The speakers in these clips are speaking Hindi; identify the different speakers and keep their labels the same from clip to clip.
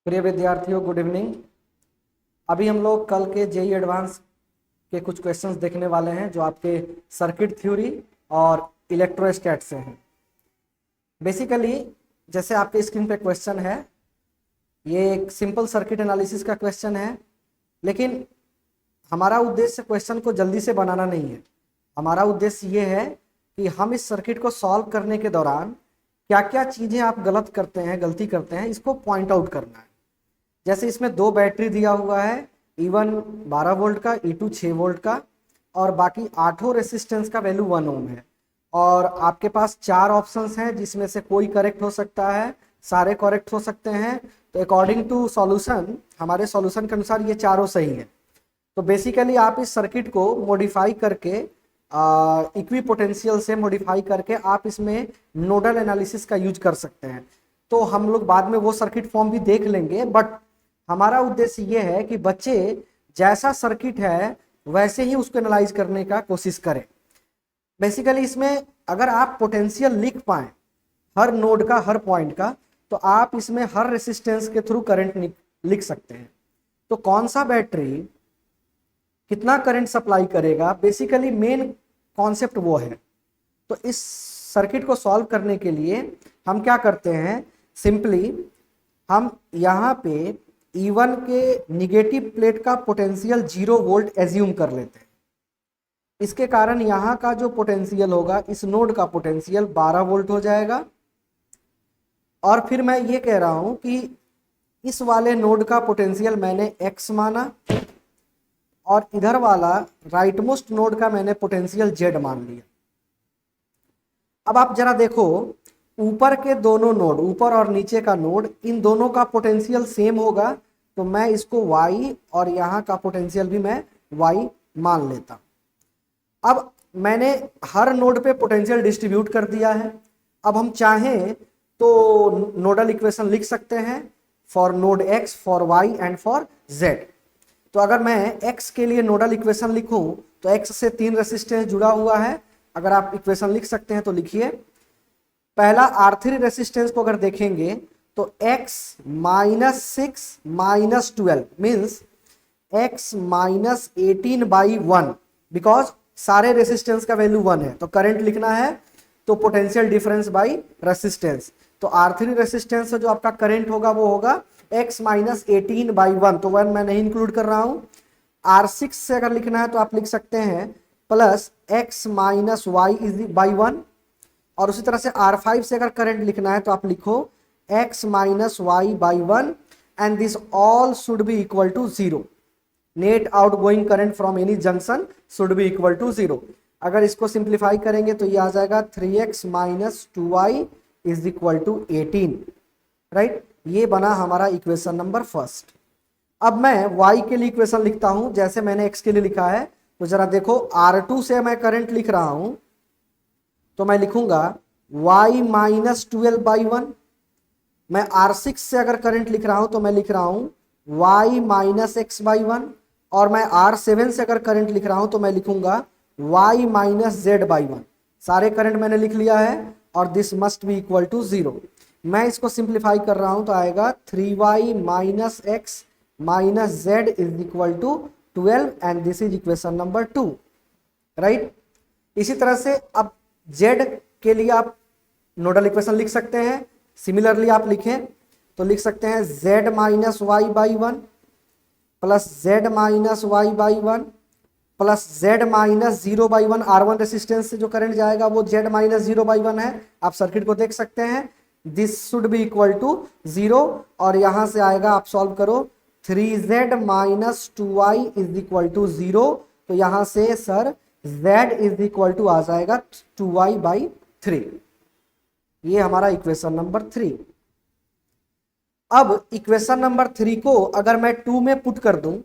Speaker 1: प्रिय विद्यार्थियों, गुड इवनिंग। अभी हम लोग कल के जेई एडवांस के कुछ क्वेश्चंस देखने वाले हैं जो आपके सर्किट थ्योरी और इलेक्ट्रोस्टैट से हैं। बेसिकली जैसे आपके स्क्रीन पे क्वेश्चन है, ये एक सिंपल सर्किट एनालिसिस का क्वेश्चन है, लेकिन हमारा उद्देश्य क्वेश्चन को जल्दी से बनाना नहीं है। हमारा उद्देश्य ये है कि हम इस सर्किट को सॉल्व करने के दौरान क्या क्या चीज़ें आप गलती करते हैं, इसको पॉइंट आउट करना है। जैसे इसमें दो बैटरी दिया हुआ है, E1 12 वोल्ट का, E2 6 वोल्ट का, और बाकी आठों रेसिस्टेंस का वैल्यू 1 ओम है। और आपके पास चार ऑप्शंस हैं जिसमें से कोई करेक्ट हो सकता है, सारे करेक्ट हो सकते हैं। तो अकॉर्डिंग टू सॉल्यूशन, हमारे सॉल्यूशन के अनुसार ये चारों सही है। तो बेसिकली आप इस सर्किट को मॉडिफाई करके इक्वी पोटेंशियल से मॉडिफाई करके आप इसमें नोडल एनालिसिस का यूज कर सकते हैं। तो हम लोग बाद में वो सर्किट फॉर्म भी देख लेंगे, बट हमारा उद्देश्य ये है कि बच्चे जैसा सर्किट है वैसे ही उसको एनालाइज करने का कोशिश करें। बेसिकली इसमें अगर आप पोटेंशियल लिख पाए हर नोड का, हर पॉइंट का, तो आप इसमें हर रेसिस्टेंस के थ्रू करंट लिख सकते हैं। तो कौन सा बैटरी कितना करंट सप्लाई करेगा, बेसिकली मेन कॉन्सेप्ट वो है। तो इस सर्किट को सॉल्व करने के लिए हम क्या करते हैं, सिंपली हम यहाँ पे E1 के निगेटिव प्लेट का पोटेंशियल 0 वोल्ट एज्यूम कर लेते हैं। इसके कारण यहाँ का जो पोटेंशियल होगा, इस नोड का पोटेंशियल 12 वोल्ट हो जाएगा। और फिर मैं ये कह रहा हूँ कि इस वाले नोड का पोटेंशियल मैंने X माना, और इधर वाला राइट मोस्ट नोड का मैंने पोटेंशियल Z मान लिया। अब आप जरा देखो, ऊपर के दोनों नोड, ऊपर और नीचे का नोड, इन दोनों का पोटेंशियल सेम होगा, तो मैं इसको Y और यहाँ का पोटेंशियल भी मैं Y मान लेता। अब मैंने हर नोड पे पोटेंशियल डिस्ट्रीब्यूट कर दिया है। अब हम चाहें तो नोडल इक्वेशन लिख सकते हैं for node X, for Y and for Z। तो अगर मैं X के लिए नोडल इक्वेशन लिखूं तो X से 3 रेसिस्टेंस जुड़ा हुआ है। अगर आप इक्वेशन लिख सकते हैं तो लिखिए। पहला R3 रेसिस्टेंस को अगर देखेंगे तो X -6 -12 मीन्स X -18/1, बिकॉज सारे रेसिस्टेंस का वैल्यू 1 है। तो करंट लिखना है तो पोटेंशियल डिफरेंस बाई रेसिस्टेंस। तो R3 रेसिस्टेंस से जो आपका करंट होगा वो होगा X -18/1, तो 1 मैं नहीं इंक्लूड कर रहा हूं। R6 से अगर लिखना है तो आप लिख सकते हैं प्लस X -Y/1, और उसी तरह से R5 से अगर करंट लिखना है तो आप लिखो X -Y/1 and this all should be equal to 0। Net outgoing current from any junction should be equal to 0। अगर इसको सिंप्लीफाई करेंगे तो ये आ जाएगा 3X - 2Y is equal to 18, right. ये बना हमारा इक्वेशन नंबर फर्स्ट। अब मैं Y के लिए इक्वेशन लिखता हूं जैसे मैंने X के लिए लिखा है। तो जरा देखो, R2 से मैं करंट लिख रहा हूं तो मैं लिखूंगा Y -12/1। मैं R6 से अगर करंट लिख रहा हूं तो मैं लिख रहा हूं Y -X/1, और मैं R7 से अगर करंट लिख रहा हूं तो मैं लिखूंगा Y -Z/1। सारे करंट मैंने लिख लिया है और this must be equal to 0। मैं इसको सिंप्लीफाई कर रहा हूं तो आएगा 3Y - X - Z is equal to 12 and this is equation number 2, right. इसी तरह से अब Z के लिए आप नोडल इक्वेशन लिख सकते हैं। सिमिलरली आप लिखें तो लिख सकते हैं Z -Y/1 plus Z -Y/1 plus Z -0/1। R1 resistance से जो करंट जाएगा वो Z -0/1 है। आप सर्किट को देख सकते हैं, this should be equal to 0, और यहां से आएगा, आप सॉल्व करो, 3Z - 2Y is equal to 0। तो यहां से sir Z is equal to आ जाएगा 2Y/3। ये हमारा इक्वेशन नंबर 3। अब इक्वेशन नंबर 3 को अगर मैं 2 में पुट कर दूं,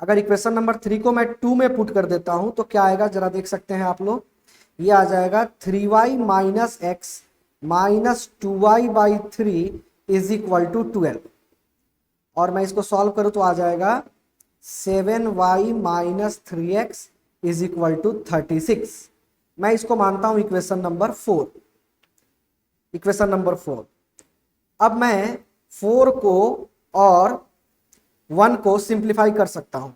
Speaker 1: अगर इक्वेशन नंबर 3 को मैं 2 में पुट कर देता हूं तो क्या आएगा, जरा देख सकते हैं आप लोग। ये आ जाएगा 3Y - X - 2Y/3 is equal to 12, और मैं इसको सॉल्व करूं तो आ जाएगा 7Y - 3X is equal to 36। मैं इसको मानता हूं इक्वेशन नंबर 4। Equation number 4। अब मैं 4 को और 1 को सिंप्लीफाई कर सकता हूं।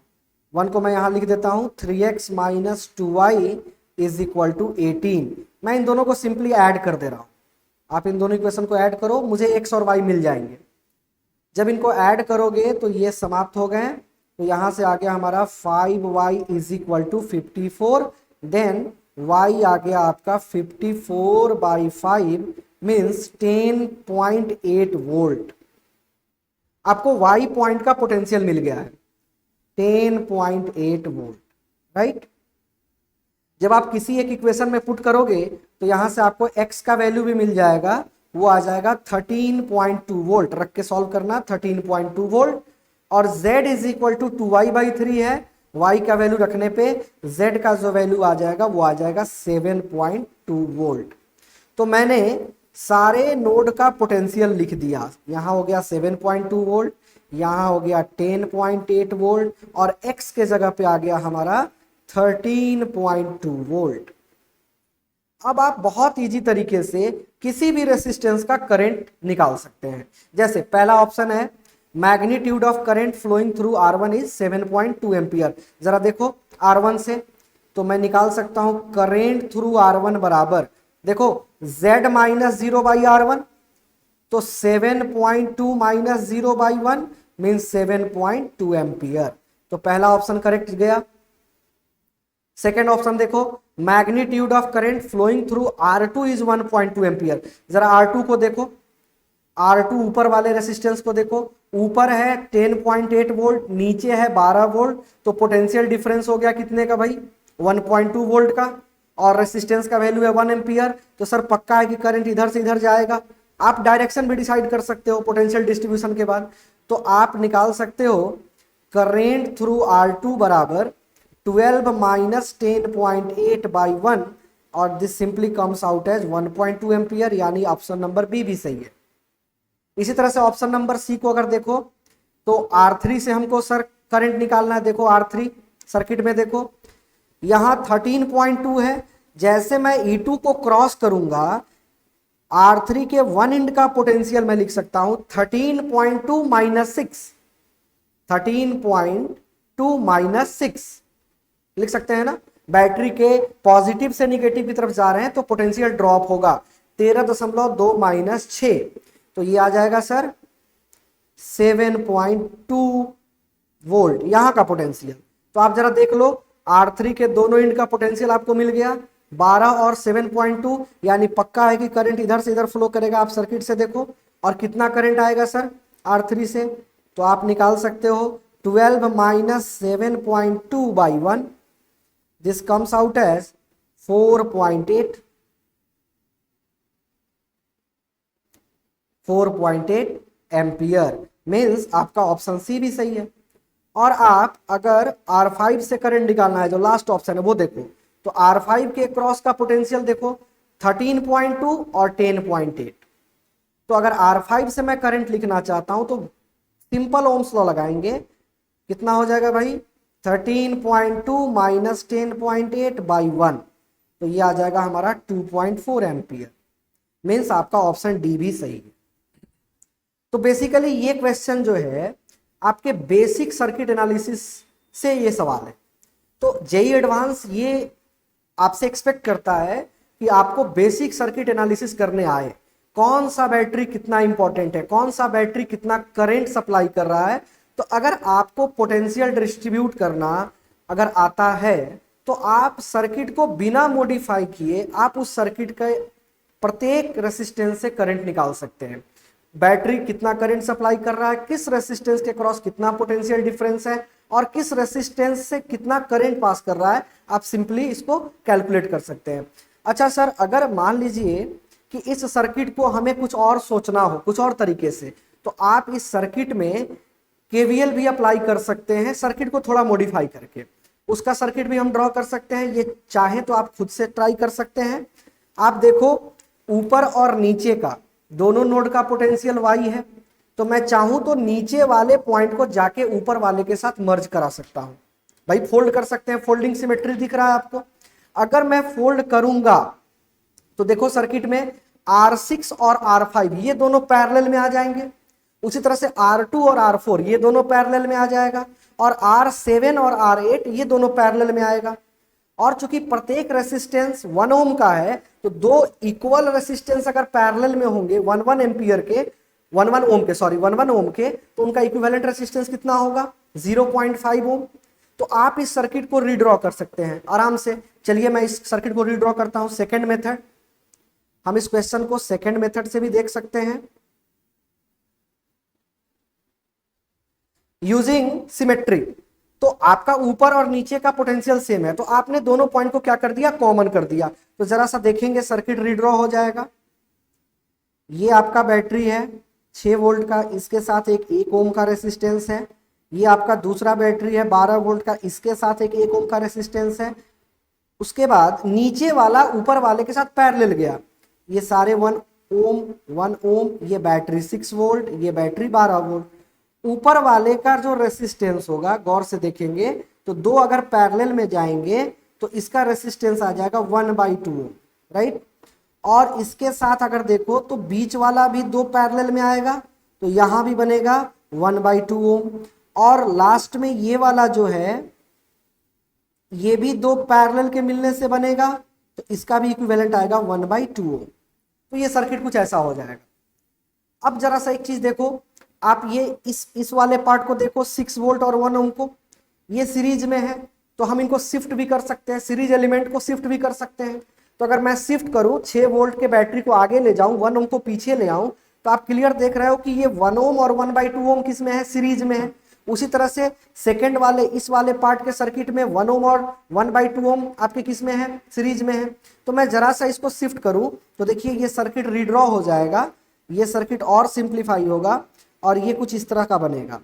Speaker 1: 1 को मैं यहां लिख देता हूं 3x minus 2y is equal to 18। मैं इन दोनों को सिंपली ऐड कर दे रहा हूं। आप इन दोनों इक्वेशन को ऐड करो, मुझे x और y मिल जाएंगे। जब इनको ऐड करोगे तो ये समाप्त हो गए। तो यहां से आ गया हमारा 5y is equal to 54। Then y आ गया आपका 54/5 मीन्स 10.8 वोल्ट। आपको y पॉइंट का पोटेंशियल मिल गया है 10.8 वोल्ट, राइट। जब आप किसी एक इक्वेशन में पुट करोगे तो यहां से आपको x का वैल्यू भी मिल जाएगा, वो आ जाएगा 13.2 वोल्ट। रख के सॉल्व करना 13.2 वोल्ट। और z is equal to 2y/3 है, y का वैल्यू रखने पे z का जो वैल्यू आ जाएगा वो आ जाएगा 7.2 वोल्ट। तो मैंने सारे नोड का पोटेंशियल लिख दिया। यहां हो गया 7.2 वोल्ट, यहां हो गया 10.8 वोल्ट और x के जगह पे आ गया हमारा 13.2 वोल्ट। अब आप बहुत इजी तरीके से किसी भी रेसिस्टेंस का करंट निकाल सकते हैं। जैसे पहला ऑप्शन है magnitude of current flowing through R1 is 7.2 ampere. जरा देखो R1 से तो मैं निकाल सकता हूं करंट थ्रू R1 बराबर, देखो Z माइनस 0/R1, तो 7.2 माइनस 0/1 मीन्स 7.2 एम्पियर। तो पहला ऑप्शन करेक्ट गया। सेकेंड ऑप्शन देखो magnitude of current flowing through R2 is 1.2 ampere. जरा R2 को देखो, R2 ऊपर वाले रेसिस्टेंस को देखो, ऊपर है 10.8 वोल्ट, नीचे है 12 वोल्ट, तो पोटेंशियल डिफरेंस हो गया कितने का भाई 1.2 वोल्ट का, और रेसिस्टेंस का वैल्यू है 1 एम्पियर। तो सर पक्का है कि करंट इधर से इधर जाएगा। आप डायरेक्शन भी डिसाइड कर सकते हो पोटेंशियल डिस्ट्रीब्यूशन के बाद। तो आप निकाल सकते हो करंट थ्रू R2 बराबर 12 माइनस 10.8/1 और this simply comes out as 1.2 ampere, यानी ऑप्शन नंबर बी भी सही है। इसी तरह से ऑप्शन नंबर सी को अगर देखो तो R3 से हमको सर करंट निकालना है। देखो R3 सर्किट में देखो यहां 13.2 है, जैसे मैं E2 को क्रॉस करूंगा R3 के वन एंड का पोटेंशियल मैं लिख सकता हूं 13.2 माइनस 6, 13.2 माइनस 6 लिख सकते हैं ना। बैटरी के पॉजिटिव से निगेटिव की तरफ जा रहे हैं तो पोटेंशियल ड्रॉप होगा 13.2 माइनस 6, तो ये आ जाएगा सर 7.2 वोल्ट यहां का पोटेंशियल। तो आप जरा देख लो R3 के दोनों एंड का पोटेंशियल आपको मिल गया 12 और 7.2, यानी पक्का है कि करंट इधर से इधर फ्लो करेगा। आप सर्किट से देखो और कितना करंट आएगा सर R3 से, तो आप निकाल सकते हो 12 minus 7.2/1, this comes out as 4.8 ampere. Means आपका ऑप्शन सी भी सही है। और आप अगर R5 से करंट निकालना है, जो लास्ट ऑप्शन है वो देखो, तो R5 के क्रॉस का पोटेंशियल देखो 13.2 और 10.8। तो अगर R5 से मैं करंट लिखना चाहता हूं तो सिंपल ओम्स लॉ लगाएंगे, कितना हो जाएगा भाई 13.2 माइनस 10.8/1, तो ये आ जाएगा हमारा 2.4 एम्पियर। मीन्स आपका ऑप्शन डी भी सही है। तो बेसिकली ये क्वेश्चन जो है आपके बेसिक सर्किट एनालिसिस से ये सवाल है। तो जेई एडवांस ये आपसे एक्सपेक्ट करता है कि आपको बेसिक सर्किट एनालिसिस करने आए, कौन सा बैटरी कितना इंपॉर्टेंट है, कौन सा बैटरी कितना करंट सप्लाई कर रहा है। तो अगर आपको पोटेंशियल डिस्ट्रीब्यूट करना अगर आता है तो आप सर्किट को बिना मॉडिफाई किए आप उस सर्किट के प्रत्येक रेसिस्टेंस से करंट निकाल सकते हैं। बैटरी कितना करंट सप्लाई कर रहा है, किस रेसिस्टेंस के क्रॉस कितना पोटेंशियल डिफरेंस है और किस रेसिस्टेंस से कितना करंट पास कर रहा है, आप सिंपली इसको कैलकुलेट कर सकते हैं। अच्छा सर, अगर मान लीजिए कि इस सर्किट को हमें कुछ और सोचना हो, कुछ और तरीके से, तो आप इस सर्किट में केवीएल भी अप्लाई कर सकते हैं, सर्किट को थोड़ा मॉडिफाई करके उसका सर्किट भी हम ड्रॉ कर सकते हैं। ये चाहे तो आप खुद से ट्राई कर सकते हैं। आप देखो ऊपर और नीचे का दोनों नोड का पोटेंशियल y है, तो मैं चाहूं तो नीचे वाले पॉइंट को जाके ऊपर वाले के साथ मर्ज करा सकता हूं। भाई फोल्ड कर सकते हैं, फोल्डिंग सिमेट्री दिख रहा है आपको। अगर मैं फोल्ड करूंगा तो देखो सर्किट में R6 और R5 ये दोनों पैरेलल में आ जाएंगे। उसी तरह से R2 और R4 ये दोनों पैरेलल में आ जाएगा, और R7 और R8 ये दोनों पैरेलल में आएगा। और चूंकि प्रत्येक रेसिस्टेंस 1 ओम का है, तो दो इक्वल रेसिस्टेंस अगर पैरेलल में होंगे 1 एम्पियर के 1 ओम के, तो उनका इक्विवेलेंट रेसिस्टेंस कितना होगा? 0.5 ओम। तो आप इस सर्किट को रीड्रॉ कर सकते हैं आराम से। चलिए मैं इस सर्किट को रीड्रॉ करता हूं सेकेंड मेथड। हम इस क्वेश्चन को सेकेंड मेथड से भी देख सकते हैं, यूजिंग सिमेट्री। तो आपका ऊपर और नीचे का पोटेंशियल सेम है, तो आपने दोनों पॉइंट को क्या कर दिया? कॉमन कर दिया। तो जरा सा देखेंगे, सर्किट रीड्रॉ हो जाएगा। ये आपका बैटरी है 6 वोल्ट का, इसके साथ एक 1 ओम का रेसिस्टेंस है। ये आपका दूसरा बैटरी है 12 वोल्ट का, इसके साथ एक 1 ओम का रेसिस्टेंस है। उसके बाद नीचे वाला ऊपर वाले के साथ पैरेलल गया, ये सारे 1 ओम, ये बैटरी 6 वोल्ट, ये बैटरी 12 वोल्ट। ऊपर वाले का जो रेसिस्टेंस होगा, गौर से देखेंगे तो दो अगर पैरेलल में जाएंगे तो इसका रेसिस्टेंस आ जाएगा 1/2 ओम, राइट। और इसके साथ अगर देखो तो बीच वाला भी दो पैरेलल में आएगा, तो यहां भी बनेगा 1/2 ओम। और लास्ट में ये वाला जो है, ये भी दो पैरेलल के मिलने से बनेगा, तो इसका भी इक्विवेलेंट आएगा 1/2 ओम। तो ये सर्किट कुछ ऐसा हो जाएगा। अब जरा सा एक चीज देखो, आप ये इस वाले पार्ट को देखो, 6 वोल्ट और 1 ओम को, ये सीरीज में है, तो हम इनको शिफ्ट भी कर सकते हैं, सीरीज एलिमेंट को शिफ्ट भी कर सकते हैं। तो अगर मैं शिफ्ट करूं, 6 वोल्ट के बैटरी को आगे ले जाऊं, 1 ओम को पीछे ले आऊं, तो आप क्लियर देख रहे हो कि ये 1 ओम और 1/2 ओम किस में है? सीरीज में है। उसी तरह से सेकेंड वाले इस वाले पार्ट के सर्किट में 1 ओम और 1/2 ओम आपके किस में है? सीरीज में है। तो मैं जरा सा इसको शिफ्ट करूं तो देखिए ये सर्किट रीड्रॉ हो जाएगा, ये सर्किट और सिंप्लीफाई होगा, और ये कुछ इस तरह का बनेगा।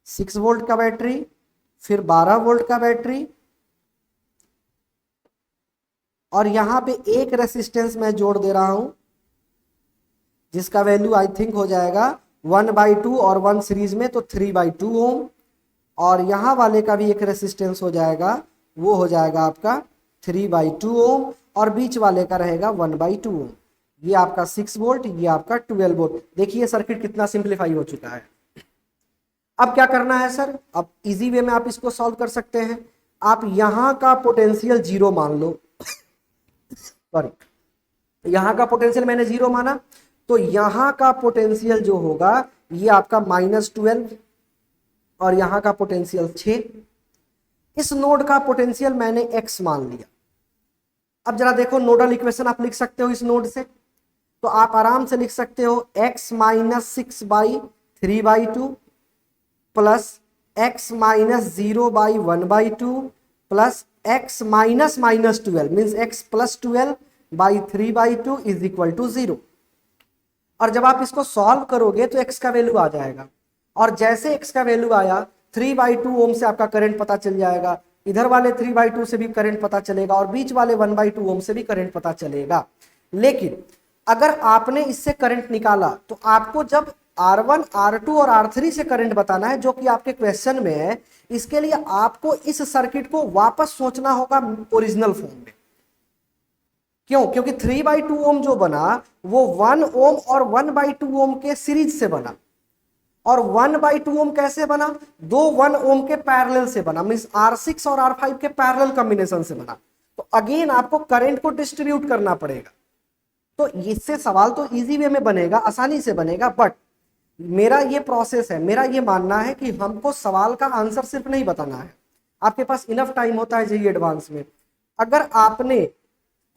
Speaker 1: 6 वोल्ट का बैटरी, फिर 12 वोल्ट का बैटरी, और यहां पे एक रेसिस्टेंस मैं जोड़ दे रहा हूं जिसका वैल्यू आई थिंक हो जाएगा 1/2 और 1 सीरीज में, तो 3/2 ओम। और यहां वाले का भी एक रेसिस्टेंस हो जाएगा, वो हो जाएगा आपका 3/2 ओम, और बीच वाले का रहेगा 1/2 ओम। ये आपका 6 वोल्ट, ये आपका 12 वोल्ट। देखिए सर्किट कितना सिंप्लीफाई हो चुका है। अब क्या करना है सर? अब इजी वे में आप इसको सॉल्व कर सकते हैं। आप यहां का पोटेंशियल 0 मान लो, सॉरी, यहां का पोटेंशियल मैंने 0 माना, तो यहां का पोटेंशियल जो होगा ये आपका -12, और यहां का पोटेंशियल 6। इस नोड का पोटेंशियल मैंने x मान लिया। अब जरा देखो, नोडल इक्वेशन आप लिख सकते हो इस नोड से, तो आप आराम से लिख सकते हो x - 6/3/2 plus x - 0/1/2 plus x -12 means x + 12/3/2 is equal to 0। और जब आप इसको सॉल्व करोगे तो x का वैल्यू आ जाएगा, और जैसे x का वैल्यू आया 3/2 ओम से आपका करंट पता चल जाएगा, इधर वाले 3/2 से भी करंट पता चलेगा, और बीच वाले 1/2 ओम से भी करंट पता चलेगा। लेकिन अगर आपने इससे करंट निकाला तो आपको जब R1, R2 और R3 से करंट बताना है, जो कि आपके क्वेश्चन में है, इसके लिए आपको इस सर्किट को वापस सोचना होगा ओरिजिनल फॉर्म में। क्यों? क्योंकि 3/2 ओम जो बना वो 1 ओम और 1/2 ओम के सीरीज से बना, और 1/2 ओम कैसे बना? दो 1 ओम के पैरेलल से बना, मींस R6 और R5 के पैरेलल कॉम्बिनेशन से बना। तो अगेन आपको करंट को डिस्ट्रीब्यूट करना पड़ेगा। तो इससे सवाल तो इजी वे में बनेगा, आसानी से बनेगा, बट मेरा ये प्रोसेस है, मेरा ये मानना है कि हमको सवाल का आंसर सिर्फ नहीं बताना है। आपके पास इनफ टाइम होता है जेईई एडवांस में। अगर आपने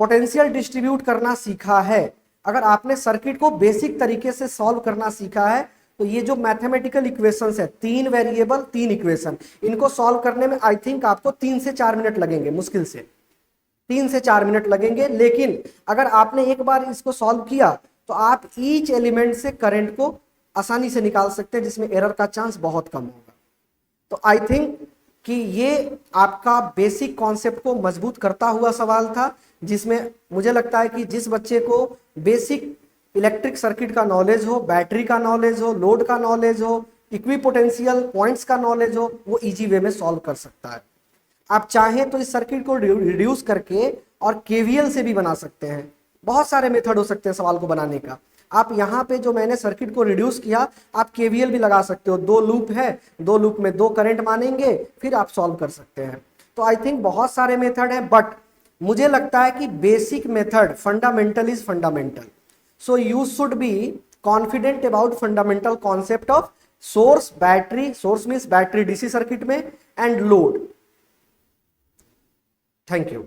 Speaker 1: पोटेंशियल डिस्ट्रीब्यूट करना सीखा है, अगर आपने सर्किट को बेसिक तरीके से सॉल्व करना सीखा है, तो ये जो मैथमेटिकल इक्वेशंस है, 3 वेरिएबल 3 इक्वेशन, इनको सॉल्व करने में आई थिंक आपको 3 से 4 मिनट लगेंगे, मुश्किल से 3 से 4 मिनट लगेंगे। लेकिन अगर आपने एक बार इसको सॉल्व किया तो आप ईच एलिमेंट से करंट को आसानी से निकाल सकते हैं, जिसमें एरर का चांस बहुत कम होगा। तो आई थिंक कि ये आपका बेसिक कॉन्सेप्ट को मजबूत करता हुआ सवाल था, जिसमें मुझे लगता है कि जिस बच्चे को बेसिक इलेक्ट्रिक सर्किट का नॉलेज हो, बैटरी का नॉलेज हो, लोड का नॉलेज हो, इक्विपोटेंशियल पॉइंट्स का नॉलेज हो, वो इजी वे में सॉल्व कर सकता है। आप चाहें तो इस सर्किट को रिड्यूस करके और केवीएल से भी बना सकते हैं। बहुत सारे मेथड हो सकते हैं सवाल को बनाने का। आप यहाँ पे जो मैंने सर्किट को रिड्यूस किया, आप केवीएल भी लगा सकते हो। 2 लूप है, 2 लूप में 2 करंट मानेंगे, फिर आप सॉल्व कर सकते हैं। तो आई थिंक बहुत सारे मेथड हैं, बट मुझे लगता है कि basic method, fundamental is fundamental. So you should be confident about fundamental concept of source, battery, source means battery DC circuit में, एंड लोड। Thank you.